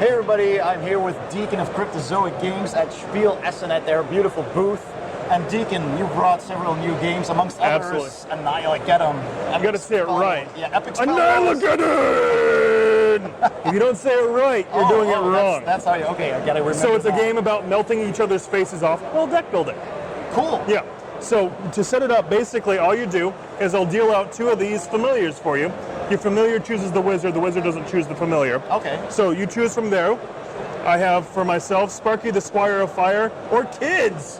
Hey everybody, I'm here with Dekan of Cryptozoic Games at Spiel Essen at their beautiful booth. And Dekan, you brought several new games, amongst others, Annihilageddon. You gotta say it right. Yeah, Epic Annihilageddon! If you don't say it right, you're doing it wrong. That's how you, okay, I gotta remember. So it's a game about melting each other's faces off while deck building. Cool. Yeah. So to set it up, basically all you do is I'll deal out 2 of these familiars for you. Your familiar chooses the wizard doesn't choose the familiar. Okay. So you choose from there. I have for myself Sparky the Squire of Fire or Kids.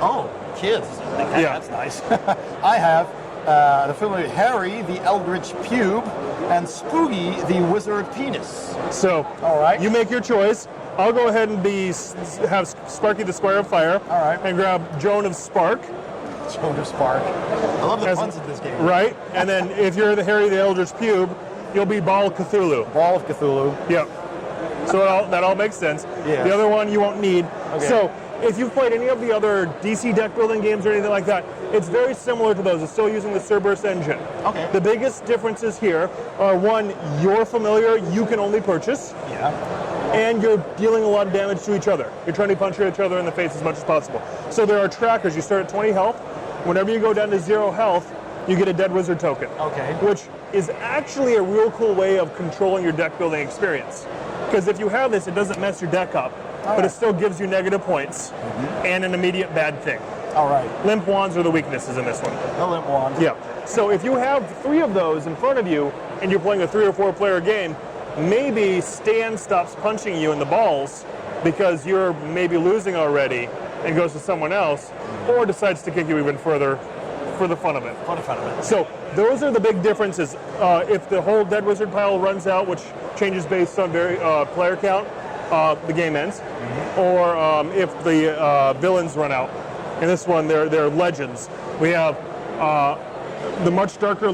Oh, Kids. Yeah. That's nice. I have the familiar Harry the Eldritch Pube and Spooky the Wizard Penis. So all right. You make your choice. I'll go ahead and have Sparky the Squire of Fire. All right. And grab Joan of Spark. Joan of Spark. I love the puns in this game. Right. And then if you're the Harry the Eldritch Pube, you'll be Ball of Cthulhu. Ball of Cthulhu. Yep. So that all makes sense. Yeah. The other one you won't need. Okay. So if you've played any of the other DC deck building games or anything like that, it's very similar to those. It's still using the Cerberus engine. Okay. The biggest differences here are, one, your familiar you can only purchase. Yeah. And you're dealing a lot of damage to each other. You're trying to punch each other in the face as much as possible. So there are trackers. You start at 20 health. Whenever you go down to 0 health, you get a dead wizard token. Okay. Which is actually a real cool way of controlling your deck building experience. Because if you have this, it doesn't mess your deck up, but it still gives you negative points and an immediate bad thing. All right. Limp wands are the weaknesses in this one. The limp wand. Yeah. So if you have 3 of those in front of you and you're playing a 3 or 4 player game, maybe Stan stops punching you in the balls because you're maybe losing already and goes to someone else, or decides to kick you even further for the fun of it. For the fun of it. So those are the big differences. If the whole dead wizard pile runs out, which changes based on player count, the game ends. Or if the villains run out. In this one, they're legends. We have the much darker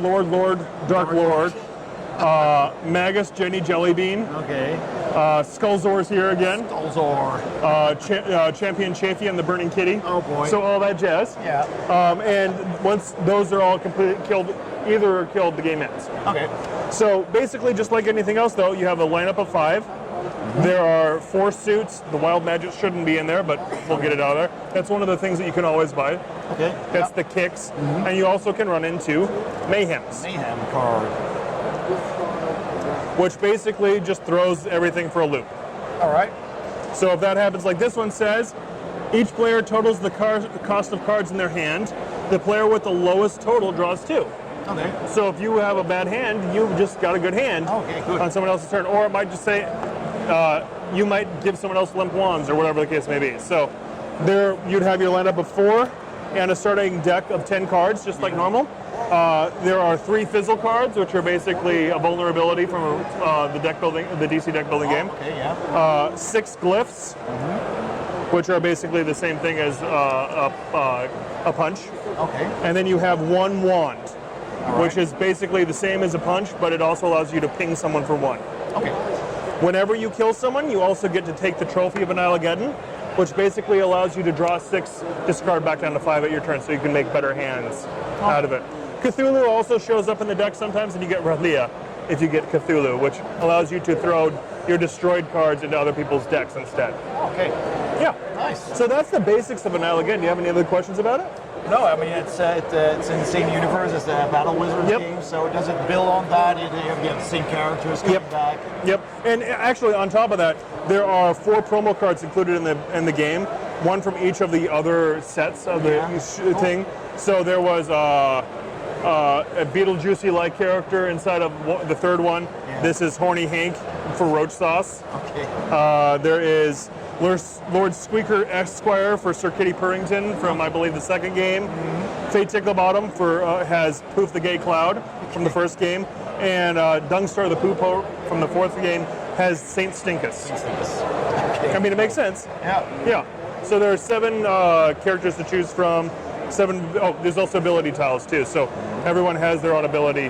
Dark Lord, Magus Jenny Jellybean. Okay. Skullzor's here again. Skullzor. Champion Chafee and the Burning Kitty. Oh boy. So all that jazz. Yeah. And once those are all completely killed, the game ends. Okay. So basically, just like anything else, though, you have a lineup of 5. There are 4 suits. The Wild Magic shouldn't be in there, but we'll get it out of there. That's one of the things that you can always buy. Okay. That's the kicks. And you also can run into Mayhems. Mayhem card. Which basically just throws everything for a loop. All right. So if that happens like this one says, each player totals the cost of cards in their hand. The player with the lowest total draws 2. Okay. So if you have a bad hand, you've just got a good hand Okay, good. on someone else's turn. Or it might just say, you might give someone else limp wands or whatever the case may be. So there you'd have your lineup of 4 and a starting deck of 10 cards, just like normal. There are 3 fizzle cards, which are basically a vulnerability from the DC deck building game. Okay, yeah. 6 glyphs, which are basically the same thing as a punch. Okay. And then you have 1 wand, which is basically the same as a punch, but it also allows you to ping someone for 1. Okay. Whenever you kill someone, you also get to take the trophy of Annihilageddon, which basically allows you to draw 6, discard back down to 5 at your turn, so you can make better hands out of it. Cthulhu also shows up in the deck sometimes, and you get Ralia if you get Cthulhu, which allows you to throw your destroyed cards into other people's decks instead. Okay. Yeah. Nice. So that's the basics of Annihilageddon. Do you have any other questions about it? No, I mean it's in the same universe as the Battle Wizards game, so does it build on that? You have the same characters coming back. Yep. And actually, on top of that, there are 4 promo cards included in the game. 1 from each of the other sets of the thing. So there was a Beetlejuicy-like character inside of the 3rd one. Yeah. This is Horny Hank for Roach Sauce. Okay. There is Lord Squeaker Esquire for Sir Kitty Purrington from, I believe, the 2nd game. Fate Ticklebottom has Poof the Gay Cloud from the 1st game. And Dungstar the Poopo from the 4th game has Saint Stinkus. Okay. I mean, it makes sense. Yeah. Yeah. So there are 7 characters to choose from. 7. Oh, there's also ability tiles too. So everyone has their own ability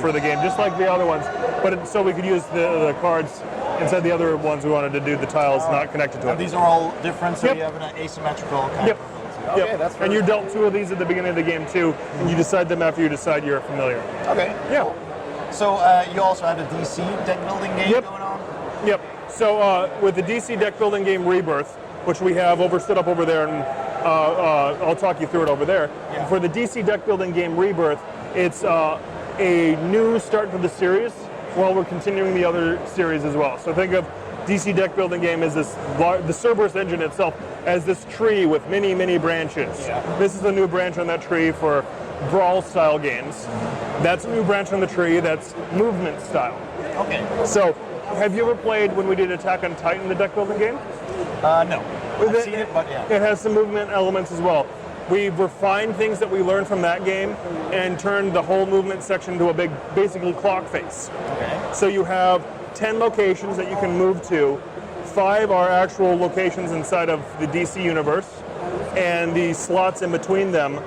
for the game, just like the other ones. But so we could use the cards inside the other ones we wanted to do the tiles not connected to it. And these are all different, so you have an asymmetrical kind of ability. Okay, that's and you dealt 2 of these at the beginning of the game too, and you decide them after you decide you're familiar. Okay. Yeah. Cool. So you also have a DC deck building game going on? Yep. So with the DC deck building game Rebirth, which we have set up over there, and I'll talk you through it over there. Yeah. For the DC deck building game Rebirth, it's a new start to the series while we're continuing the other series as well. So think of DC deck building game as this, the Cerberus engine itself as this tree with many, many branches. Yeah. This is a new branch on that tree for brawl style games. That's a new branch on the tree that's movement style. Okay. So have you ever played when we did Attack on Titan, the deck building game? No. I've seen it, but yeah. It has some movement elements as well. We've refined things that we learned from that game and turned the whole movement section into a big, basically clock face. Okay. So you have 10 locations that you can move to. 5 are actual locations inside of the DC universe, and the slots in between them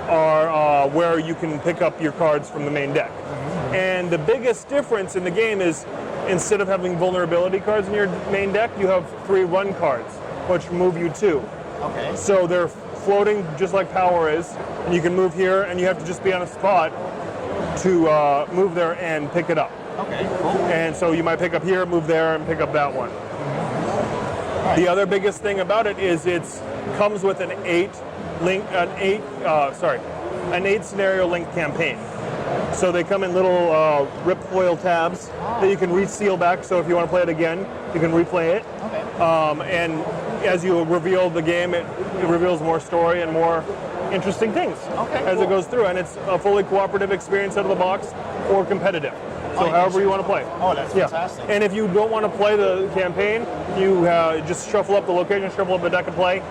are where you can pick up your cards from the main deck. Mm-hmm. And the biggest difference in the game is instead of having vulnerability cards in your main deck, you have 3 run cards, which move you 2. Okay. So they're floating just like power is, and you can move here, and you have to just be on a spot to move there and pick it up. Okay, cool. And so you might pick up here, move there, and pick up that one. Right. The other biggest thing about it is it comes with an 8 scenario linked campaign. So they come in little rip foil tabs that you can reseal back. So if you want to play it again, you can replay it. Okay. And as you reveal the game, it reveals more story and more interesting things as it goes through. And it's a fully cooperative experience out of the box or competitive. So however you want to play. Oh, that's fantastic. And if you don't want to play the campaign, you just shuffle up the location, shuffle up the deck and play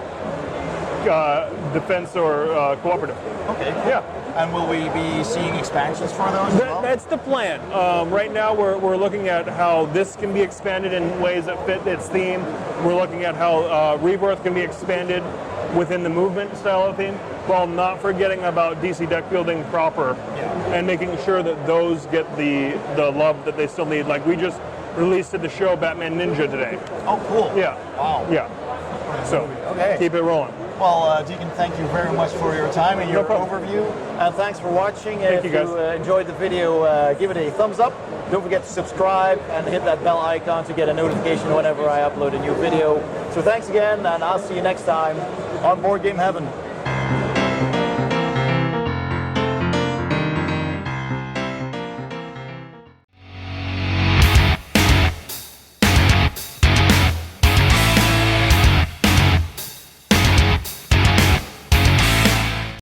defense or cooperative. Okay, cool. Yeah. And will we be seeing expansions for those as well? That's the plan. Right now we're looking at how this can be expanded in ways that fit its theme. We're looking at how Rebirth can be expanded within the movement style of theme, while not forgetting about DC deck building proper, and making sure that those get the love that they still need. Like we just released at the show Batman Ninja today. Oh, cool. Yeah. Wow. Yeah. So keep it rolling. Well, Dekan, thank you very much for your time and your overview. And thanks for watching. Thank you, guys. If you enjoyed the video, give it a thumbs up. Don't forget to subscribe and hit that bell icon to get a notification whenever I upload a new video. So thanks again, and I'll see you next time on Board Game Heaven.